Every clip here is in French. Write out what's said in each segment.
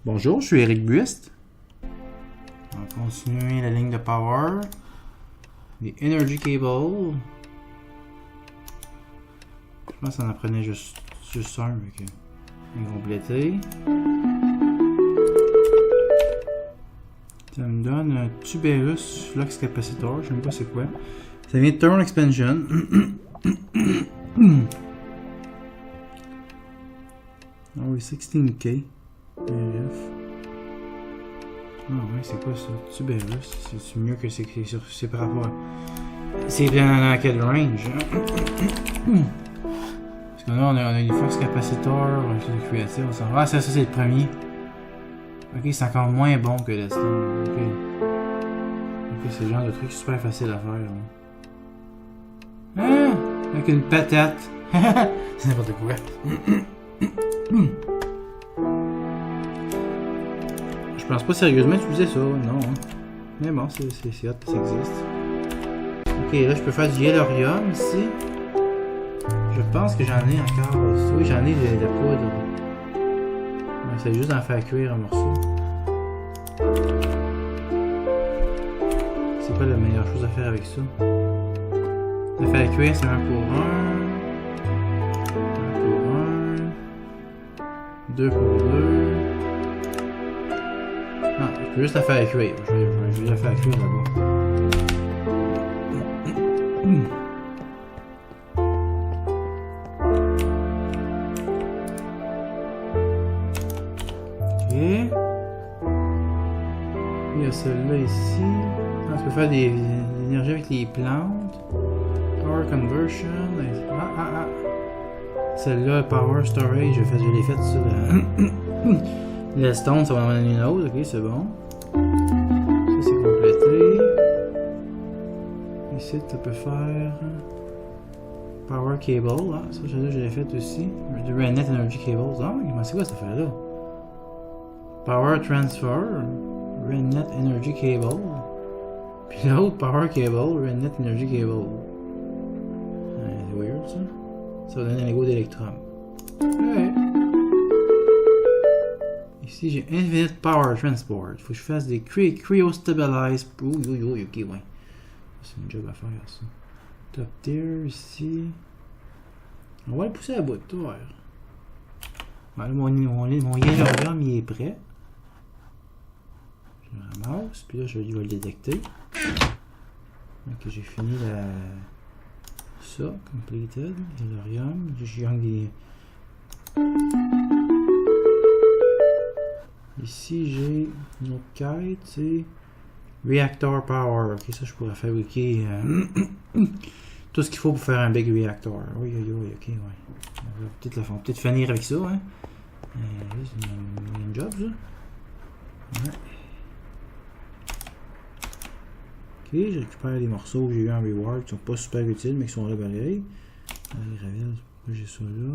Bonjour, je suis Eric Buist. On va continuer la ligne de power. Les Energy Cables. Je pense qu'on en prenait juste un, ok. Incomplété. Ça me donne un Tuberus Flux Capacitor, je sais même pas c'est quoi. Ça vient de Turn Expansion. Ah oui, 16K. RF. Ah ouais, c'est quoi ça? Tuberus. C'est mieux que c'est par rapport à... C'est dans quel range? Parce que là, on a une Flux Capacitor, un Creative. Ah, ça c'est le premier. Ok, c'est encore moins bon que le Stone. Ok. Ok, c'est le genre de truc super facile à faire. Ah! Avec une patate. C'est n'importe quoi. Je pense pas sérieusement utiliser ça, non. Mais bon, c'est hot, ça existe. Ok, là je peux faire du Yellorium ici. Je pense que j'en ai encore. Oui, j'en ai de la poudre. C'est juste d'en faire cuire un morceau. C'est pas la meilleure chose à faire avec ça. De faire cuire, c'est 1 pour 1. 1 pour 1. 2 pour 2. Non, je peux juste la faire cuire. Je vais la faire cuire là-bas. Ok. Il y a celle-là ici. Ah, tu peux faire des énergies avec les plantes. Power Conversion. Ah. Celle-là, Power Storage, je l'ai faite sur la Stone, ça va en donner une autre. Ok, c'est bon. Ça, c'est complété. Ici, tu peux faire Power Cable. Ah, ça, je l'ai fait aussi. Du RedNet Energy Cables. Ah, c'est quoi cette affaire-là? Power Transfer. RedNet Energy Cable. Puis l'autre, Power Cable. RedNet Energy Cable. C'est weird, ça. Ça va donner un ego d'électron. Ouais. Ici, j'ai Infinite Power Transport. Faut que je fasse des Cryo Stabilize. Ok, ouais. C'est une job à faire, ça. Top tier, ici. On va le pousser à bout, tout vert. Voilà, mon Yellorium, il est prêt. Je le ramasse, puis là, je vais le détecter. Donc, j'ai fini ça, completed. Yellorium. J'ai des... Ici, j'ai une autre quête, c'est Reactor Power. Ok, ça, je pourrais fabriquer tout ce qu'il faut pour faire un big reactor. Oui, ok, ouais. On va peut-être finir avec ça, hein. C'est une job, ça. Ouais. Ok, je récupère les morceaux que j'ai eu en reward qui sont pas super utiles, mais qui sont là pareil. Allez, révèle, j'ai ça là.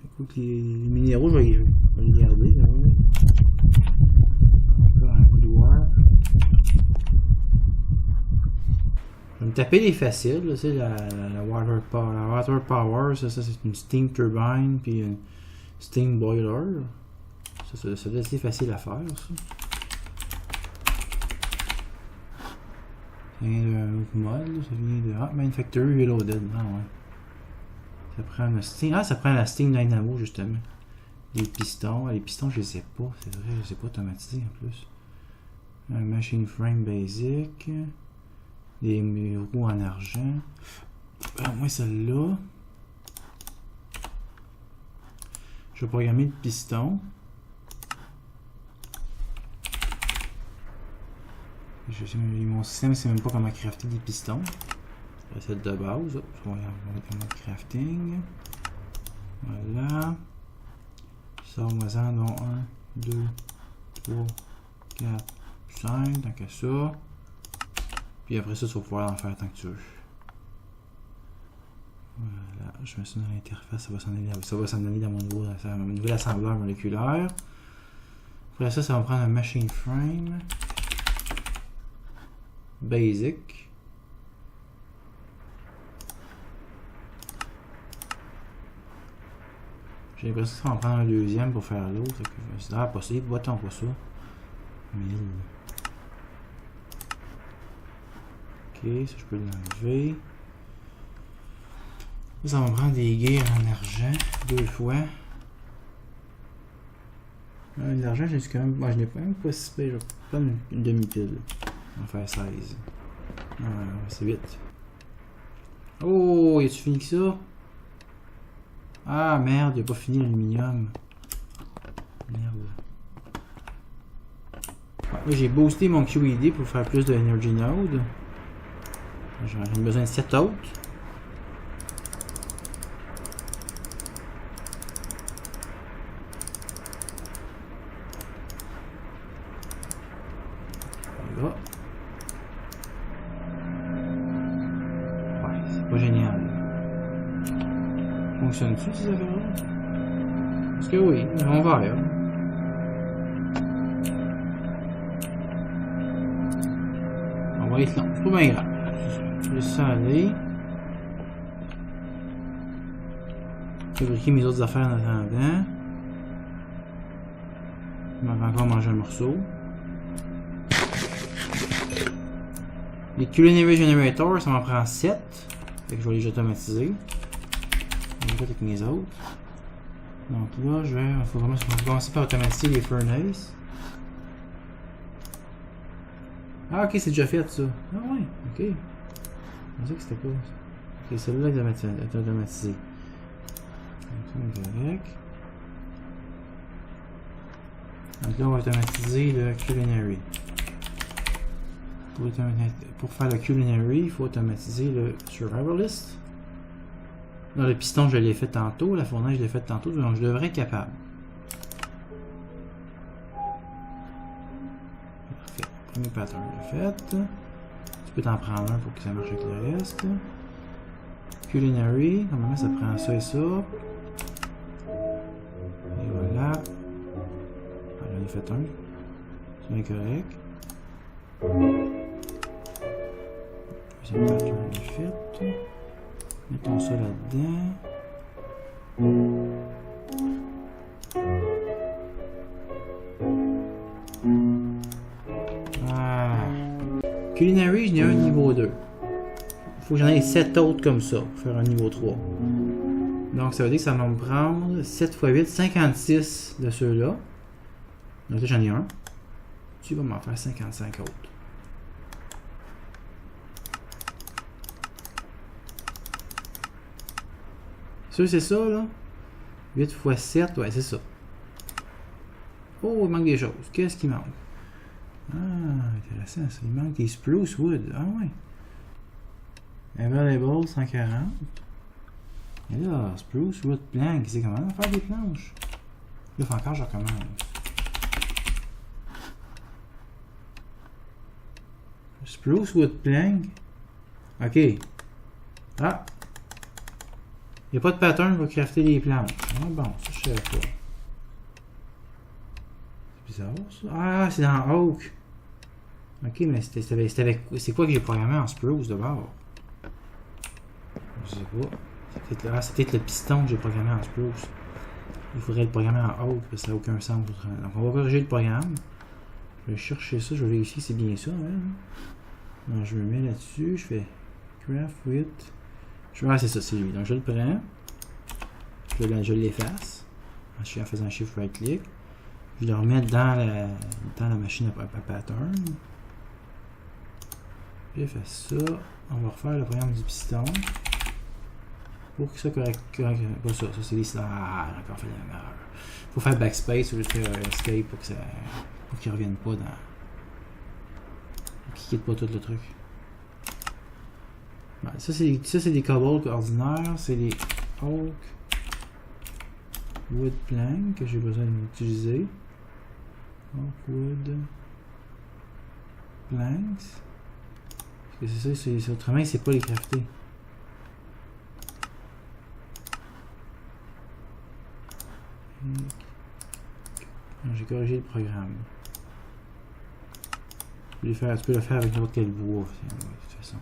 Écoute, les minéraux, je vais les garder. Là, ouais. Encore un couloir. Je vais me taper les faciles. Là, la water power, ça c'est une steam turbine, puis une steam boiler. Ça doit être assez facile à faire, ça. Ça vient d'un autre mode, là. Ça vient de Manufacturer Reloaded. Ah ouais. Ça prend le steam. Ah, ça prend la steam dynamo justement. Les pistons. Les pistons, je les ai pas. C'est vrai, je les ai pas automatisés en plus. Un machine frame basic. Des roues en argent. Au moins celle-là. Je vais programmer le piston. Mon système, c'est même pas comment crafter des pistons. Recette de base. On va mettre le crafting. Voilà. Sors-moi-en, donc 1, 2, 3, 4, 5, tant que ça. Puis après ça, tu vas pouvoir en faire tant que tu veux. Voilà, je mets ça dans l'interface, ça va s'en donner dans mon nouvel assembleur moléculaire. Après ça, ça va me prendre un machine frame. Basic. J'ai l'impression que ça va en prendre un deuxième pour faire l'autre. C'est possible. Boiton, pas ça. 1000. Ok, ça je peux l'enlever. Ça va me prendre des guerres en argent. 2 fois. L'argent, j'ai quand même. Moi, je n'ai pas même pas si pire. Je vais prendre une demi-pile. On va faire 16. C'est vite. Oh, y a-tu fini que ça? Ah merde, il a pas fini l'aluminium. Merde. Là, j'ai boosté mon QED pour faire plus de Energy Node. J'ai besoin de 7 autres. Là. Ouais, c'est pas génial. Fonctionne-tu ces affaires-là? Parce que oui, on va là. On va être long, c'est pas bien grave. Je laisse ça aller. Je vais fabriquer mes autres affaires en attendant. Je vais encore manger un morceau. Les Culinary Generator, ça m'en prend 7. Fait que je vais les automatiser. Je vais avec mes autres. Donc là, il faut vraiment commencer par automatiser les furnaces. Ah ok, c'est déjà fait ça. Ah ouais, ok. Je pensais que c'était pas. Ok, celle-là est automatisée. Donc ça, on est correct. Donc là, on va automatiser le Culinary. Pour faire le Culinary, il faut automatiser le Survivalist. Là, le piston, je l'ai fait tantôt. La fournaise, je l'ai fait tantôt. Donc, je devrais être capable. Parfait. Premier pattern de fait. Tu peux t'en prendre un pour que ça marche avec le reste. Culinary. Normalement, ça prend ça et ça. Et voilà. J'en ai fait un. C'est bien correct. Deuxième pattern de fait. Mettons ça là-dedans. Ah. Culinary, j'en ai un niveau 2. Il faut que j'en ai 7 autres comme ça pour faire un niveau 3. Donc ça veut dire que ça va me prendre 7 x 8, 56 de ceux-là. Donc là j'en ai un. Tu vas m'en faire 55 autres. C'est ça là? 8 x 7, ouais c'est ça. Oh, il manque des choses. Qu'est-ce qui manque? Ah, intéressant ça. Il manque des spruce wood. Ah ouais. Available 140. Et là, spruce wood plank. C'est comment faire des planches? Là, faut encore je recommence. Spruce wood plank. Ok. Ah! Il n'y a pas de pattern pour crafter les planches. Ah bon, ça je savais pas. C'est bizarre ça. Ah, c'est dans Oak. Ok, mais c'était avec. C'est quoi que j'ai programmé en Spruce d'abord? Je sais pas. C'est peut-être le piston que j'ai programmé en Spruce. Il faudrait le programmer en Oak parce que ça n'a aucun sens. Donc on va corriger le programme. Je vais chercher ça, je vais vérifier si c'est bien ça. Hein? Donc je me mets là-dessus, je fais craft with. Ah, c'est ça, c'est lui. Donc je le prends. Je l'efface. En faisant un shift right click. Je le remets dans la machine à pattern. J'efface ça. On va refaire le programme du piston. Pour que ça correct. Pas ça, ça c'est les stars. Ah, encore fait la erreur. Faut faire backspace ou faire escape pour qu'il revienne pas dans. Pour qu'il quitte pas tout le truc. Ouais, ça c'est des cobalt ordinaires, c'est des oak wood plank que j'ai besoin d'utiliser. Oak wood planks. Parce que c'est ça, autrement il sait pas les crafter. J'ai corrigé le programme. Tu peux le faire avec n'importe quel bois, de toute façon.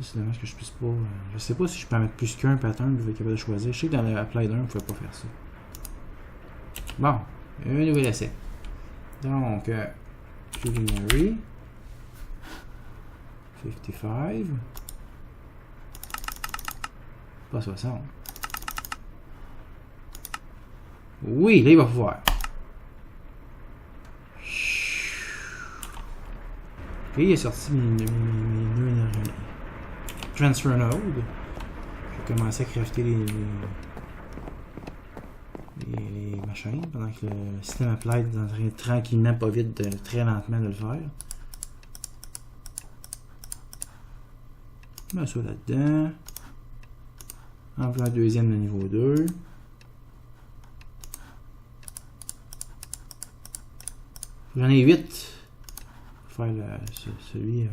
C'est dommage que je puisse pas. Je sais pas si je peux mettre plus qu'un pattern, je vais être capable de choisir. Je sais que dans le Apply 1, on ne pouvait pas faire ça. Bon, un nouvel essai. Donc, culinary. 55. Pas 60. Oui, là, il va pouvoir. Ok, il est sorti mes transfer node. Je vais commencer à crafter les machines pendant que le système applied est en train tranquillement, pas vite, très lentement de le faire. Je mets ça là-dedans. Envoie un deuxième de niveau 2. J'en ai 8 pour faire celui.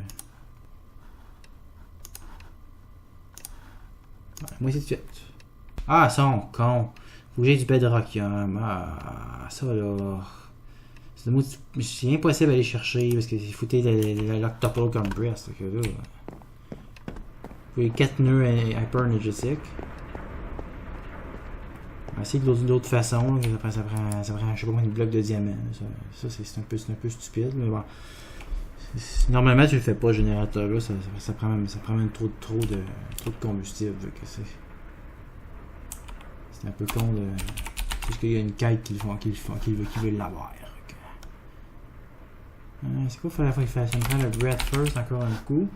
Moi c'est de suite. Ah, son con. Faut que j'ai du bedrockium. Ah, ça là. C'est impossible d'aller chercher parce qu'il foutait l'octuple compress. Faut les 4 nœuds hyper énergétiques. On va essayer d'autres façons. Ça prend, je sais pas combien de blocs de diamants. Ça c'est un peu stupide. Mais bon. Normalement, tu le fais pas, ce générateur-là. Ça prend même trop de combustible. C'est un peu con de. C'est juste qu'il y a une quête qui veut l'avoir. C'est quoi, il faut qu'il fasse? Ça me prend le breath first encore un coup.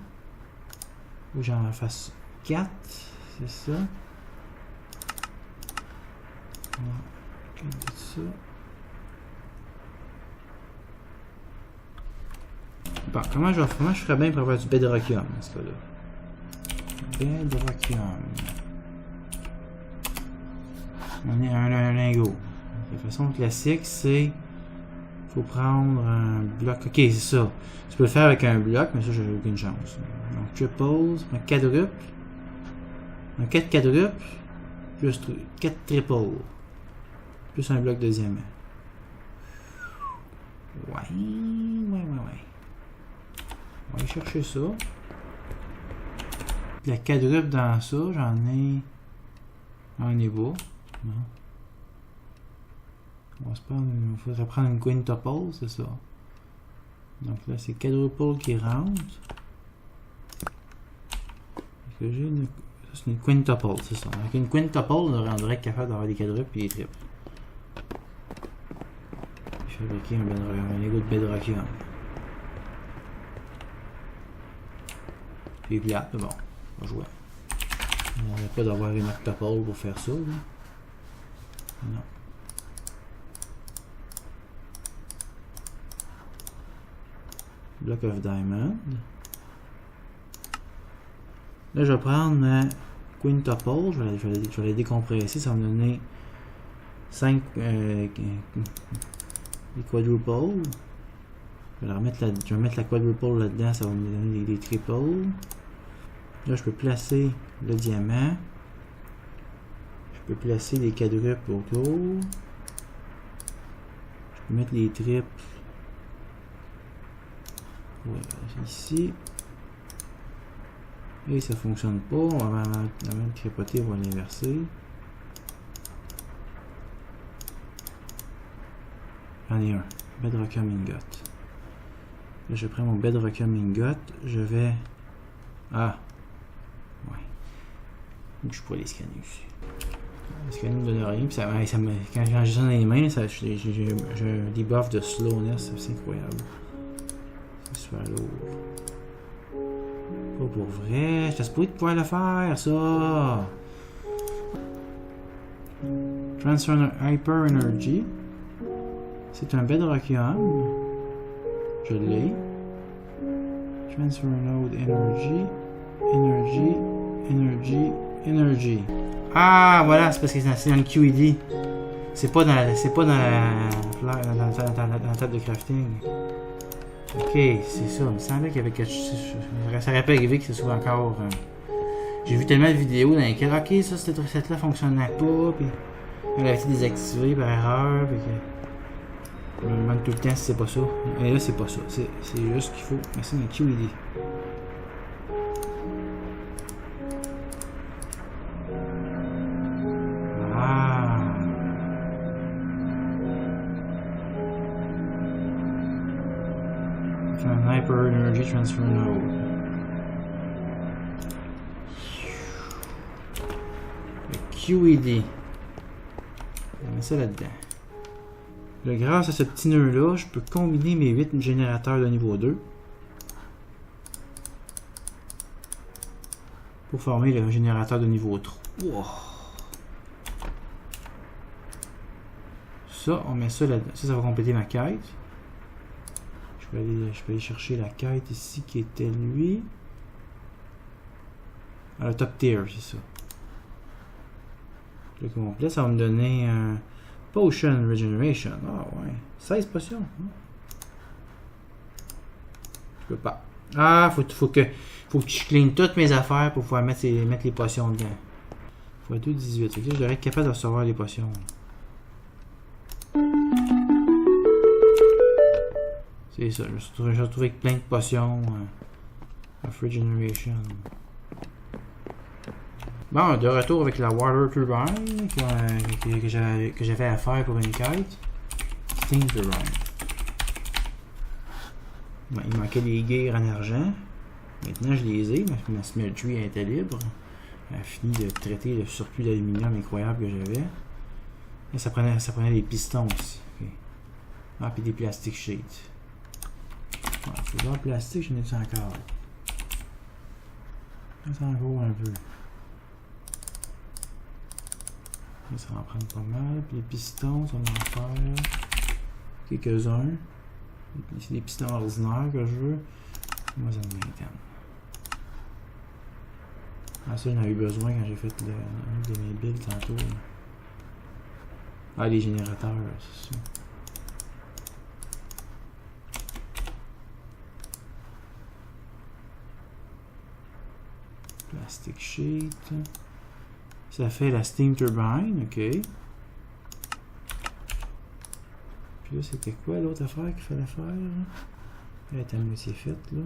Ou j'en fasse 4. C'est ça. Ça. Bon, comment je ferais bien pour avoir du bedrockium dans ce cas-là? Bedrockium. On est un lingot. De façon classique, c'est. Faut prendre un bloc. Ok, c'est ça. Tu peux le faire avec un bloc, mais ça, j'ai aucune chance. Donc, triples, un quadruple. Un 4 quadruple. Plus 4 triples. Plus un bloc de diamant. Ouais. On va aller chercher ça. La quadruple dans ça, j'en ai un niveau. Non. Il faudrait prendre une quintuple, c'est ça. Donc là, c'est quadruple qui rentre. Ça, c'est une quintuple, c'est ça. Avec une quintuple, on rendrait capable d'avoir des quadruples et des triples. Fabriquer un Lego de bedrockium. Puis plate, mais bon, on va jouer. On n'aurait pas d'avoir une octuple pour faire ça. Là. Non. Block of Diamond. Là, je vais prendre ma quintuple. Je vais la décompresser. Ça va me donner 5 des quadruples. Je vais mettre la quadruple là-dedans. Ça va me donner des triples. Là, je peux placer le diamant. Je peux placer les quadruples autour. Je peux mettre les triples. Ouais, ici. Et ça fonctionne pas. On va même tripoter, on va l'inverser. J'en ai un. Bedrockium ingot. Là, je prends mon bedrockium ingot. Je vais. Ah. Ouais. Donc, je pourrais les scanner aussi. Le scanner ne donne rien. Puis quand j'ai ça dans les mains, j'ai un debuff de slowness. C'est incroyable. C'est super lourd. Pas pour vrai. J'étais supposé de pouvoir le faire, ça. Transfer Hyper Energy. C'est un bedrockium. Je l'ai. Transfer Node Energy. Energy. Ah, voilà, c'est parce que c'est dans le QED. C'est pas dans la table de crafting. Ok, c'est ça. Il me semblait qu'il y avait quelque chose. Ça aurait pu arriver que ce soit encore. J'ai vu tellement de vidéos dans lesquelles, ok, ça, cette recette-là fonctionnait pas, puis elle a été désactivée par erreur, puis je me demande tout le temps si c'est pas ça. Et là, c'est pas ça. C'est juste qu'il faut. Mais c'est un QED. Un Hyper Energy Transfer Node. Le QED. On met ça là-dedans. Là, grâce à ce petit nœud-là, je peux combiner mes 8 générateurs de niveau 2 pour former le générateur de niveau 3. Wow. Ça, on met ça là-dedans. Ça va compléter ma quête. Je peux aller chercher la quête ici qui était lui. À la top tier, c'est ça. Le complet, ça va me donner un Potion Regeneration. Ah ouais. 16 potions. Je peux pas. Ah, faut que je clean toutes mes affaires pour pouvoir mettre les potions dedans. Fois 2, 18. Je devrais être capable de recevoir les potions. C'est ça. Je me suis retrouvé avec plein de potions. Of Regeneration. Bon, de retour avec la Water Turbine que j'avais à faire pour une quête. Steam Turbine. Bon, il manquait des gears en argent. Maintenant je les ai. Ma smeltery était libre. Elle a fini de traiter le surplus d'aluminium incroyable que j'avais. Et ça prenait des pistons aussi. Okay. Ah, puis des plastic sheets. Bon, c'est genre plastique, j'en ai encore. Ça encore un peu. Ça va en prendre pas mal. Puis les pistons, ça va en faire quelques-uns. C'est des pistons ordinaires que je veux. Moi, ça me maintienne. Ah, ça, j'en ai eu besoin quand j'ai fait une de mes builds tantôt. Ah, les générateurs, c'est ça. Plastic sheet. Ça fait la Steam Turbine, ok. Puis là, c'était quoi l'autre affaire qu'il fallait faire? Elle est à moitié faite, là.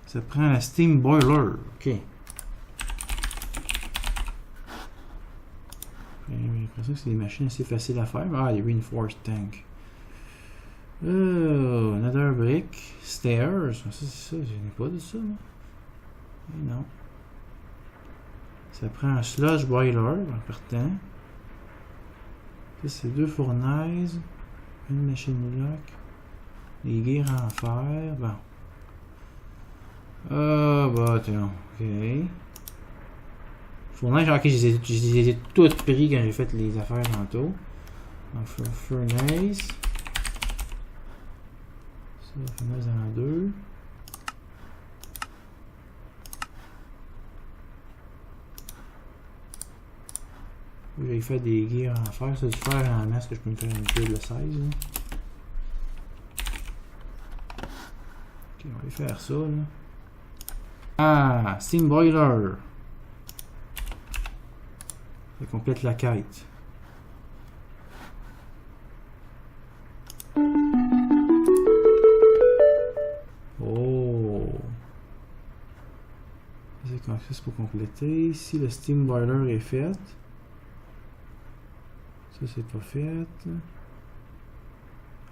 Ça prend la Steam Boiler, ok. J'ai l'impression que c'est des machines assez faciles à faire. Ah, les Reinforced Tank. Oh, Another Brick. Stairs. Ça, c'est ça, je n'ai pas de ça, moi. Et non. Ça prend un sludge boiler en partant. Ça, c'est 2 fournaises. Une machine lock. Les gears en fer. Bon. Ah, bah, tiens. Ok. Fournaise, ok, je les ai toutes pris quand j'ai fait les affaires tantôt. Donc, furnace. Ça, furnace en 2. J'ai fait des gears en fer, c'est du fer en masse que je peux me faire une build de 16. Là. Ok, on va faire ça. Là. Ah, Steam Boiler. Ça complète la quête. Oh. C'est pour compléter. Ici, le Steam Boiler est fait. Ça, c'est pas fait.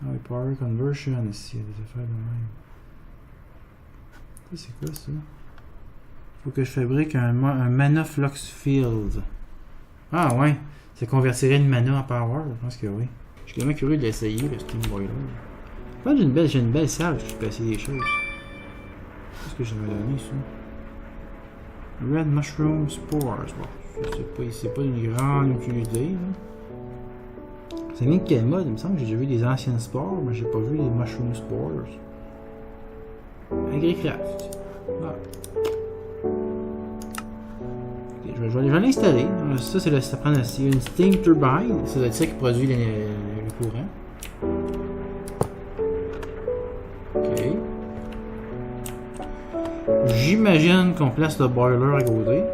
Ah oui, Power Conversion ici, il y a des affaires de même. Ça, c'est quoi ça? Faut que je fabrique un Mana Flux Field. Ah ouais, ça convertirait une mana en power, je pense que oui. Je suis quand même curieux de l'essayer, le Steam Boiler. Je pense que j'ai une belle salle, je peux essayer des choses. Qu'est-ce que je vais donner ça? Red Mushroom Spores. Bon, je sais pas, c'est pas d'une grande utilité. C'est bien de quel mode? Il me semble que j'ai déjà vu des anciennes spores, mais j'ai pas vu les Mushroom Spores. Agricraft. Ah. Okay, je vais l'installer. Ça prend aussi une Steam Turbine. Ça doit être ça qui produit le courant. Ok. J'imagine qu'on place le boiler à côté.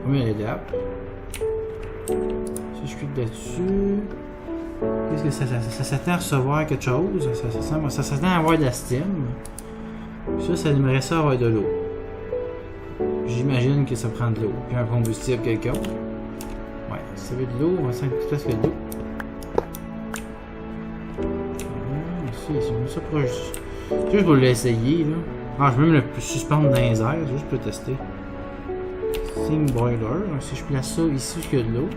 Combien d'étapes? Si je clique là-dessus. Qu'est-ce que ça s'attend à recevoir quelque chose? Ça s'attend à avoir de la steam. Ça aimerait ça avoir de l'eau. J'imagine que ça prend de l'eau. Puis un combustible quelconque. Ouais, si ça veut de l'eau, on va s'en presque de l'eau. C'est ça pour juste pour l'essayer là. Ah, je peux même le suspendre dans les airs, juste pour le tester. Steam Boiler. Donc, si je place ça ici, il y a de l'eau.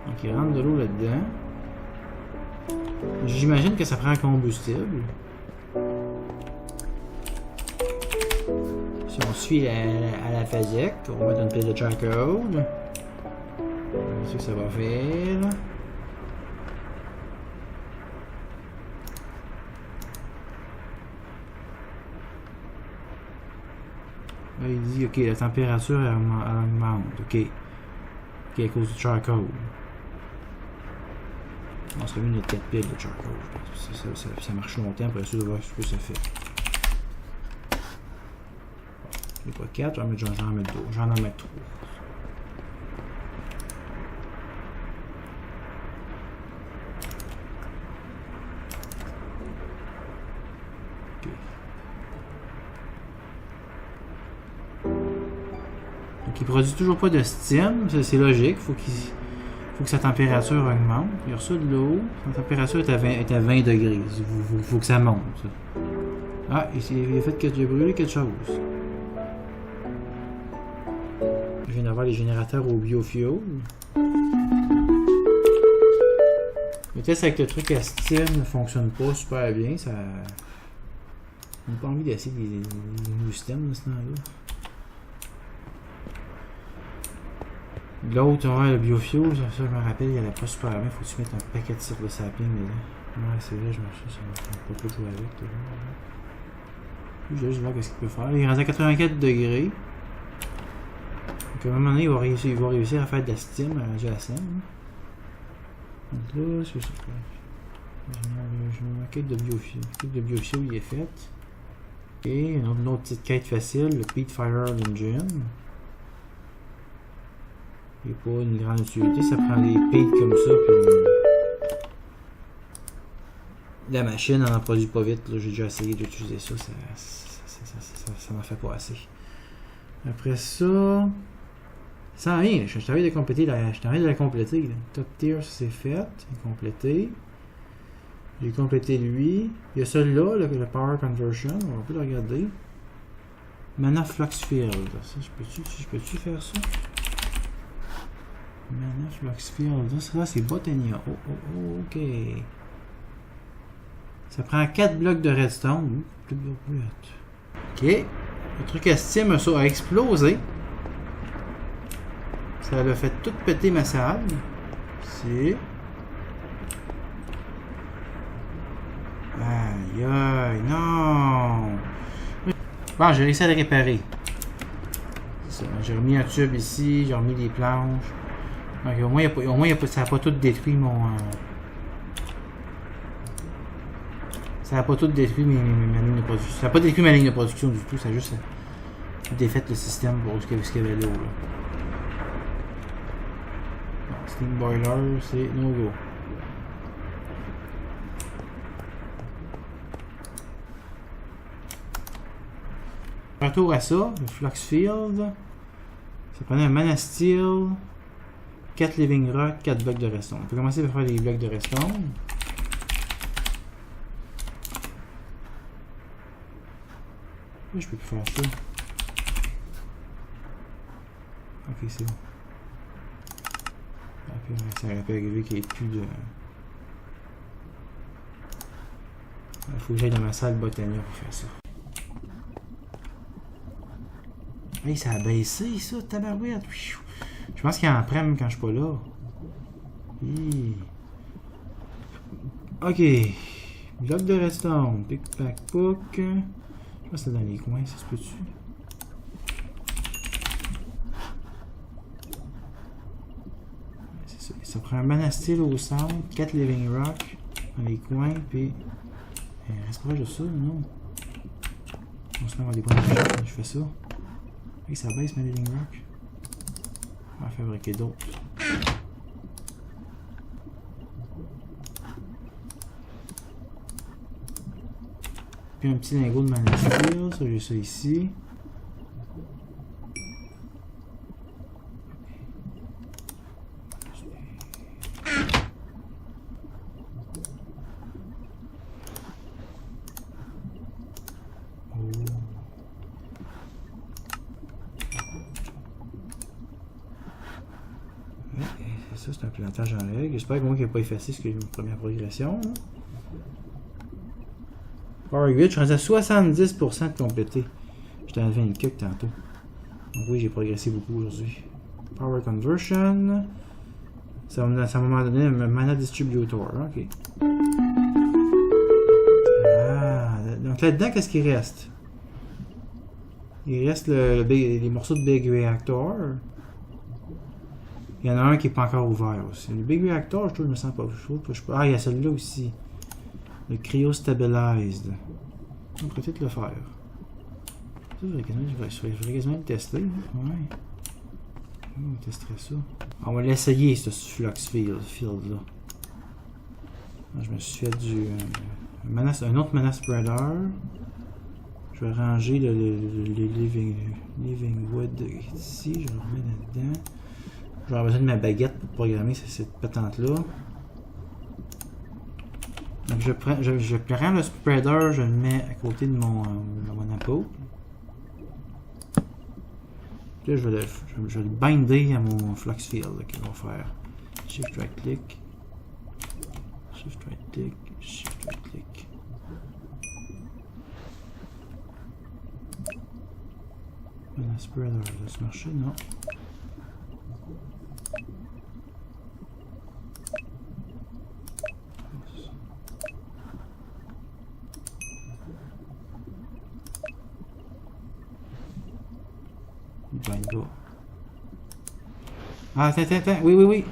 Donc il rentre de l'eau là-dedans. J'imagine que ça prend un combustible. Si on suit à la physique, on va mettre une pile de charcoal. C'est ce que ça va faire. Là, il dit, ok, la température elle augmente. Ok, à cause du charcoal. On serait mis notre 4 piles de charcoal. Ça marche longtemps, après ça, on va voir ce que ça fait. Il n'y a pas 4, j'en en mettre 2. J'en en mettre 3. Ok. Donc il produit toujours pas de steam, c'est logique, faut que sa température augmente. Il reçoit de l'eau, sa température est à 20 degrés. Faut que ça monte. Ah, il a brûlé quelque chose. Je viens d'avoir les générateurs au biofuel. Le test avec le truc à steam ne fonctionne pas super bien. Ça... On n'a pas envie d'essayer des nouveaux stems de ce temps-là. L'autre, ouais, le biofuel, ça je me rappelle, il allait pas super bien. Faut que tu mettes un paquet de cire de sapling dedans. Ouais, c'est vrai, ça m'a pas trop joué avec. Je vais juste voir ce qu'il peut faire. Il est rendu à 84 degrés. Donc à un moment donné, il va réussir à faire de la steam adjacente. Donc là, c'est ça. J'ai une quête de biofuel. La quête de biofuel, il est faite. Ok, une autre petite quête facile, le Peat Fire Engine. Il n'y a pas une grande utilité, ça prend des peats comme ça, puis la machine n'en produit pas vite. J'ai déjà essayé d'utiliser ça, ça n'en fait pas assez. Après ça, sans rien, je t'arrive de compléter la compléter. Là. Top tier, ça c'est fait, c'est complété. J'ai complété lui. Il y a celui-là, le Power Conversion, on va plus le regarder. Mana Flux Field, ça, je peux-tu faire ça? Mana Flux Field, ça c'est Botania. Oh, ok. Ça prend 4 blocs de redstone. Ok. Le truc à Steam a explosé. Ça a fait tout péter ma salle. C'est. Aïe, non! Bon, j'ai réussi à le réparer. J'ai remis un tube ici, j'ai remis des planches. Okay, au moins, ça n'a pas tout détruit mon. Ça n'a pas tout détruit ma ligne de production. Ça n'a pas détruit ma ligne de production du tout, ça a juste défait le système pour ce qu'il y avait là. Steam Boiler, c'est no go. Retour à ça, le Flux Field. Ça prenait un Mana Steel, 4 Living Rock, 4 blocs de redstone. On peut commencer par faire des blocs de redstone. Je peux plus faire ça. Ok, c'est bon. Ça aurait pu arriver qu'il n'y ait plus de. Il faut que j'aille dans ma salle Botania pour faire ça. Hey, ça a baissé ça, tabarouette. Je pense qu'il y a un prime quand je suis pas là. Ok. Bloc de redstone. Pick, pack, pook. Je pense que c'est dans les coins, ça se peut-tu? C'est ça. Ça prend un Mana Steel au centre, 4 Living Rock dans les coins, puis. Reste proche de ça, non? On se met à avoir des points de vie quand je fais ça. Et ça baisse ma Living Rock. On va fabriquer d'autres. Puis un petit lingot de Mana Steel, ça j'ai ça ici. ça, c'est un plantage en règle. J'espère que moi qui n'ai pas effacé ce que ma première progression. Là. Power 8, je suis rendu à 70% de complété. J'étais à 20 quelques tantôt. Donc oui, j'ai progressé beaucoup aujourd'hui. Power Conversion. Ça m'a donné un Mana Distributor. Ok. Ah, donc là-dedans, qu'est-ce qui reste? Il reste les morceaux de Big Reactor. Il y en a un qui n'est pas encore ouvert aussi. Le Big Reactor, je trouve, je me sens pas chaud. Ah, il y a celui-là aussi. Le Cryo Stabilized. On pourrait peut-être le faire. Ça, je vais quasiment le tester. Ouais. On testerait ça. On va l'essayer, ce Flux Field-là. Je me suis fait un autre Mana Spreader. Je vais ranger le Living Wood ici. Je le remets là-dedans. J'aurai besoin de ma baguette pour programmer cette patente-là. Donc je prends le spreader, je le mets à côté de mon apôtre. Puis là, je vais le binder à mon flux field qu'il va faire. Shift right click. Shift right click. Shift right click. Le spreader, ça marcher? Non. Ah, attends. Oui.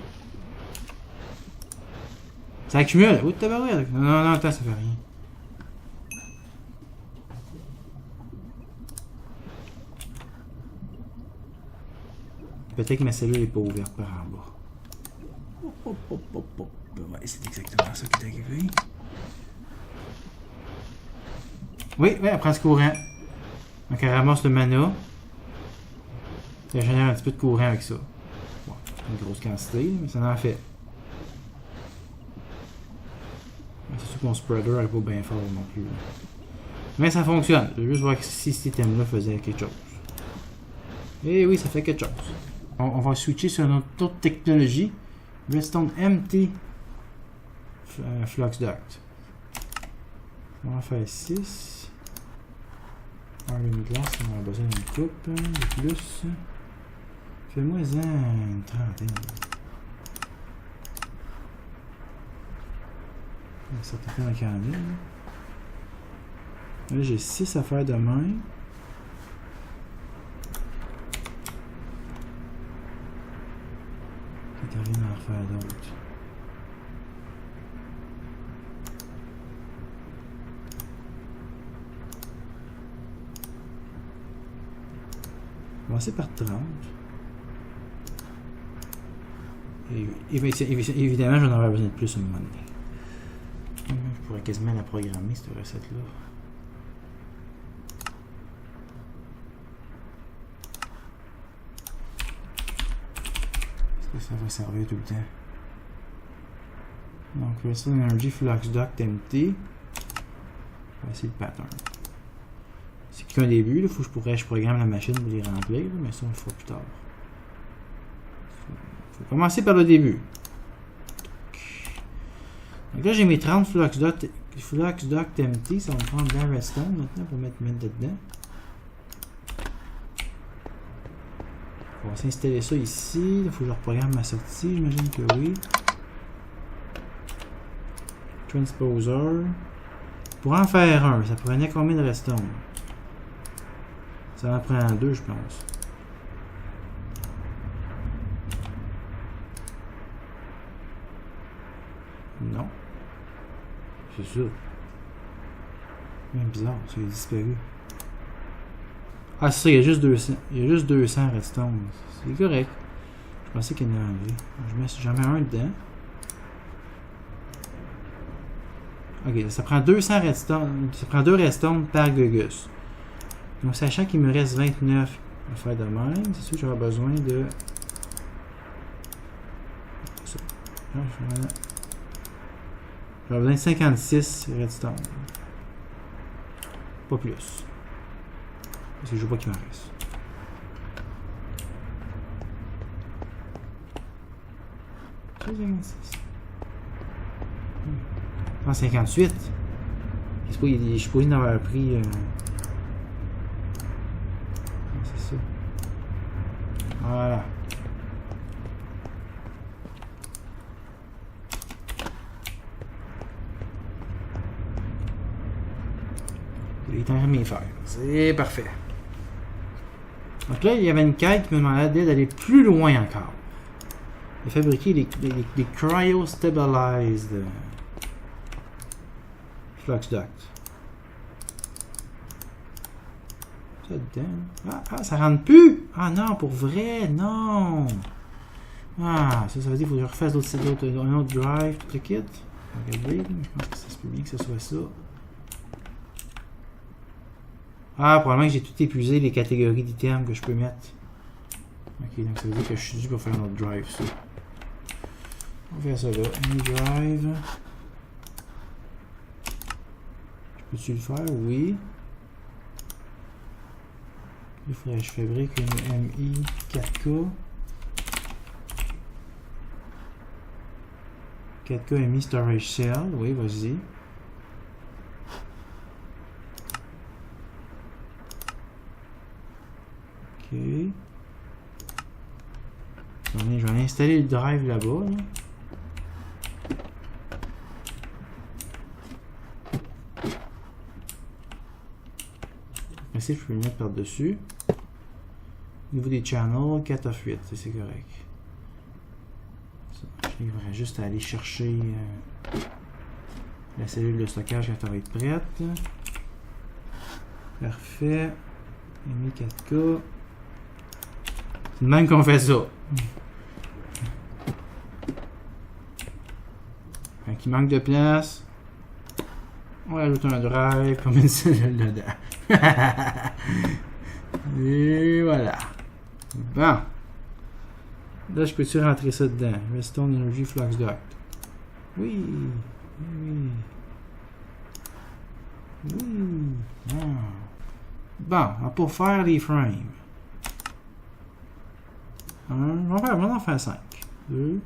Ça accumule. Où t'as barré? Non, attends, ça fait rien. Peut-être que ma cellule n'est pas ouverte par en bas. Ouais, c'est exactement ça qui est arrivé. Oui, elle prend ce courant. Donc elle ramasse le mana. Ça génère un petit peu de courant avec ça. Bon, c'est une grosse quantité, mais ça en fait. C'est sûr que mon spreader n'est pas bien fort non plus. Mais ça fonctionne. Je veux juste voir si cet item-là faisait quelque chose. Et oui, ça fait quelque chose. On va switcher sur une autre technologie. Redstone Empty Flux Duct. On va en faire 6. Iron Glass, on a besoin d'une coupe de plus. Fais-moi une trentaine. Ça te fait un candle. Là, j'ai 6 à faire de même. T'as rien à en refaire d'autre. On va commencer par 30. Et évidemment, j'en aurais besoin de plus un moment donné. Je pourrais quasiment la programmer, cette recette-là. Est-ce que ça va servir tout le temps? Donc, Redstone Energy Flux Duct Empty. On va essayer le pattern. C'est qu'un début, il faut que je programme la machine pour les remplir, mais ça on le fera plus tard. Il faut commencer par le début. Donc là j'ai mes 30 Flux Duct Empty, ça va me prendre de la redstone maintenant pour mettre dedans. On va s'installer ça ici, il faut que je reprogramme ma sortie, j'imagine que oui. Transposer. Pour en faire un, ça prenait combien de redstone? Ça en prend 2, je pense. Non. C'est ça. C'est bizarre, ça a disparu. Ah, c'est ça, il y a juste 200. Il y a juste 200 redstone. C'est correct. Je pensais qu'il y en avait enlevé. J'en mets un dedans. Ok, ça prend 200 redstone. Ça prend 2 redstone par gugus. Donc, sachant qu'il me reste 29 à faire de même, c'est sûr que j'aurai besoin de. Ça. J'aurai besoin de 56 redstone. Pas plus. Parce que je veux pas qu'il m'en reste. 56. 158. Je suis supposé en avoir pris. C'est ça. Voilà. Il est en train de faire. C'est parfait. Donc là, il y avait une quête qui me demandait d'aller plus loin encore. De fabriquer les cryo-stabilized flux duct. Ça dedans. Ah, ça rentre plus! Ah non, pour vrai, non! Ah, ça veut dire qu'il faut que je refasse un autre drive, tout le kit. Regardez, je pense que ça se peut bien que ce soit ça. Ah, probablement que j'ai tout épuisé les catégories d'items que je peux mettre. Ok, donc ça veut dire que je suis dû pour faire un autre drive, ça. On va faire ça là. New drive. Peux-tu le faire? Oui. Il faudrait que je fabrique une MI 4K. 4K MI Storage Cell. Oui, vas-y. Ok. Je vais installer le drive là-bas. Là. Ici, je peux le mettre par-dessus. Au niveau des channels, 4 of 8, c'est correct. Je devrais juste aller chercher la cellule de stockage quand elle va être prête. Parfait. MI 4K. C'est de même qu'on fait ça. Quand il manque de place, on ajoute un drive, puis on met une cellule dedans. Et voilà. Bon. Là, je peux-tu rentrer ça dedans? Redstone Energy Flux Duct. Oui. Oui. Oui. Ah. Bon, pour faire les frames. On va en faire 5. 2.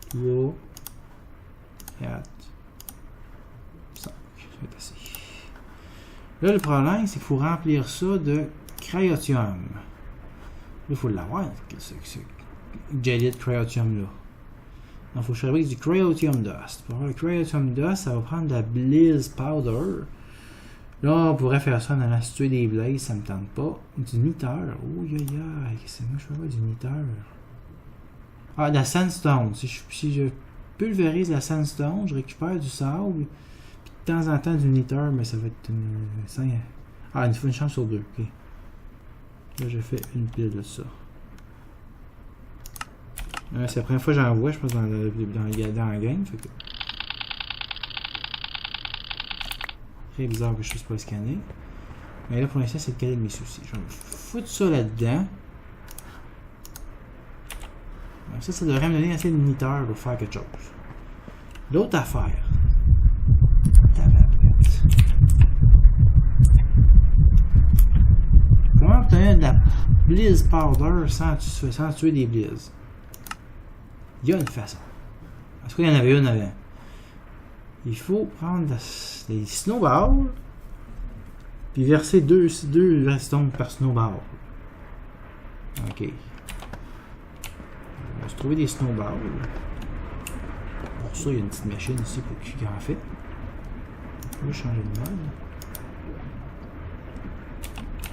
3. 4. 5. Ça va être assez. Là, le problème, c'est qu'il faut remplir ça de cryotium. Là, il faut l'avoir, ce gelid cryotium là. Donc, il faut que je fabrique du cryotium dust. Pour avoir le cryotium dust, ça va prendre de la bliss powder. Là, on pourrait faire ça en allant situer des blazes, ça me tente pas. Du niter. Oh, aïe, aïe. C'est moi, je peux avoir du niter. Ah, de la sandstone. Si je pulvérise la sandstone, je récupère du sable. De temps en temps du niter, mais ça va être une chance sur 2. Ok. Là, j'ai fait une pile de ça. C'est la première fois que j'en vois, je pense, dans la game. Fait que... Très bizarre que je ne puisse pas scanner. Mais là, pour l'instant, c'est le cadet de mes soucis. Je vais foutre ça là-dedans. Ça devrait me donner assez de niter pour faire quelque chose. L'autre affaire. Comment obtenir de la bliss powder sans tuer des blizz? Il y a une façon. Est-ce qu'il y en avait une avant? Il faut prendre des snowballs puis verser deux redstones par snowball. Ok. On va se trouver des snowballs. Pour ça, il y a une petite machine ici pour qui en fait. Je vais changer de mode.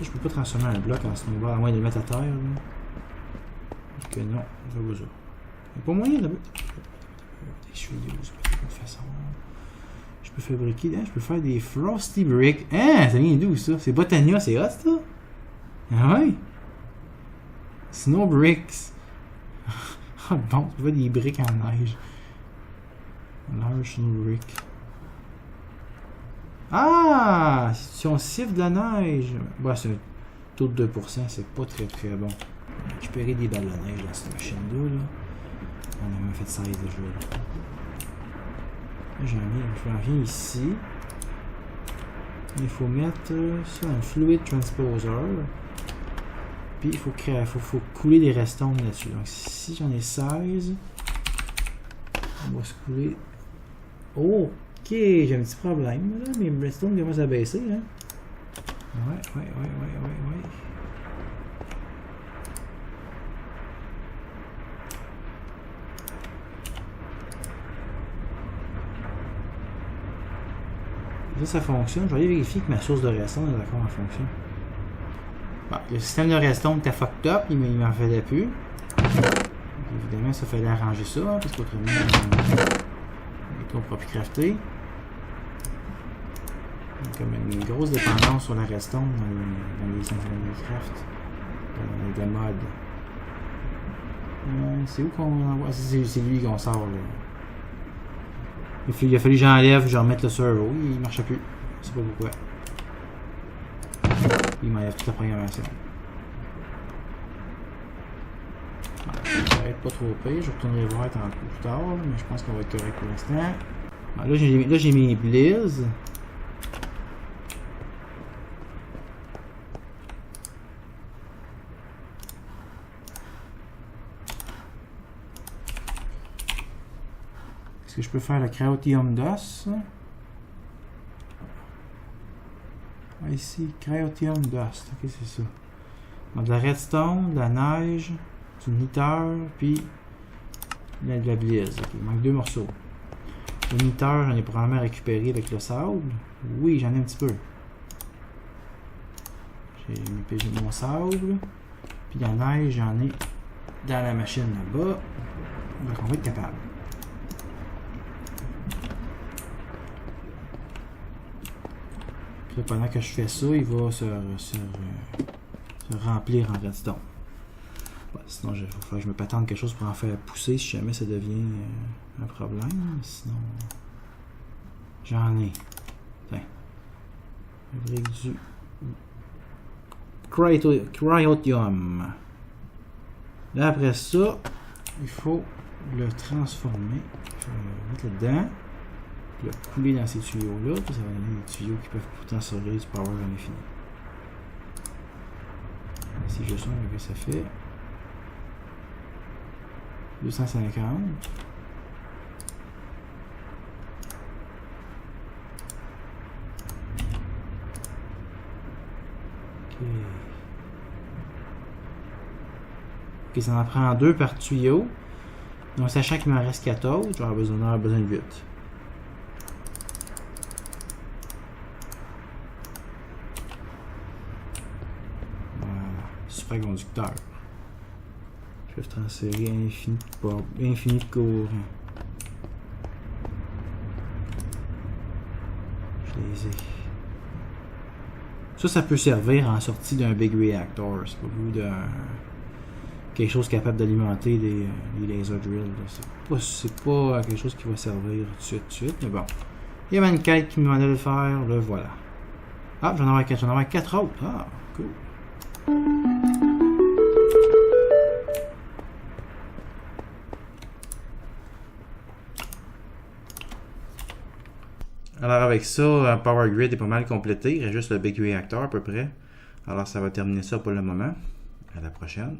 Je peux pas transformer un bloc en snowball à moins de le mettre à terre. Ok, non, je vais vous dire. Il n'y a pas moyen là-bas. Des cheveux, de toute façon. Je peux fabriquer, hein, je peux faire des Frosty Bricks. Hein, ça vient d'où ça? C'est Botania, c'est hot ça? Ah ouais? Snow Bricks. Ah bon, tu vois des briques en neige. Large Snow Brick. Ah! Si on siffle de la neige. Bah, c'est un taux de 2%, c'est pas très très bon. On va récupérer des balles de neige dans cette machine-là. Là. On a même fait 16 déjà. Là. J'en viens ici. Il faut mettre ça un fluid transposer. Puis il faut couler des redstone là-dessus. Donc si j'en ai 16, on va se couler. Ok, j'ai un petit problème là. Mes redstone commencent à baisser. Hein? Ouais. Ça fonctionne. Je vais aller vérifier que ma source de redstone est d'accord, elle fonctionne. Bon, le système de redstone était fucked up, il m'en faisait plus. Donc, évidemment, ça fallait arranger ça, parce qu'autrement, on ne pourra plus crafter. Il y a comme une grosse dépendance sur la redstone dans les crafts, dans les mods. C'est où qu'on envoie? C'est lui qu'on sort là. Il a fallu que j'enlève, je remette le server. Il ne marchait plus. Je sais pas pourquoi. Il m'enlève toute la programmation. Bon, ça va être pas trop pire. Je retournerai voir un peu plus tard, mais je pense qu'on va être correct pour l'instant. Bon, là, j'ai mis Blizz. Est-ce que je peux faire le Cryotium Dust? Ici, Cryotium Dust. Ok, c'est ça. Donc, de la redstone, de la neige, du nether, puis de la blizz. Okay, il manque 2 morceaux. Le nether, j'en ai probablement récupéré avec le sable. Oui, j'en ai un petit peu. J'ai mis mon sable. Puis la neige, j'en ai dans la machine là-bas. Donc, on va être capable. Puis pendant que je fais ça, il va se remplir en redstone. Bon, sinon, il faut que je me patente quelque chose pour en faire pousser si jamais ça devient un problème. Sinon, j'en ai. Tiens. Avec du Cryotium. Là, après ça, il faut le transformer. Je vais le mettre là-dedans. Le couler dans ces tuyaux-là, puis ça va donner des tuyaux qui peuvent transférer du power à l'infini. Si je sens que ça fait 250. Ok, ça en prend 2 par tuyau. Donc, sachant qu'il m'en reste 14, je vais avoir besoin de 8. Supraconducteur. Je peux transférer infini de courant. Je les ai. Ça peut servir en sortie d'un Big Reactor. C'est pas vous de quelque chose capable d'alimenter les laser drills. C'est pas quelque chose qui va servir tout de suite. Mais bon. Il y avait une quête qui me demandait de le faire. Le voilà. Ah, j'en ai 4 autres. Ah, cool. Alors avec ça, Power Grid est pas mal complété. Il reste juste le Big Reactor à peu près. Alors ça va terminer ça pour le moment. À la prochaine.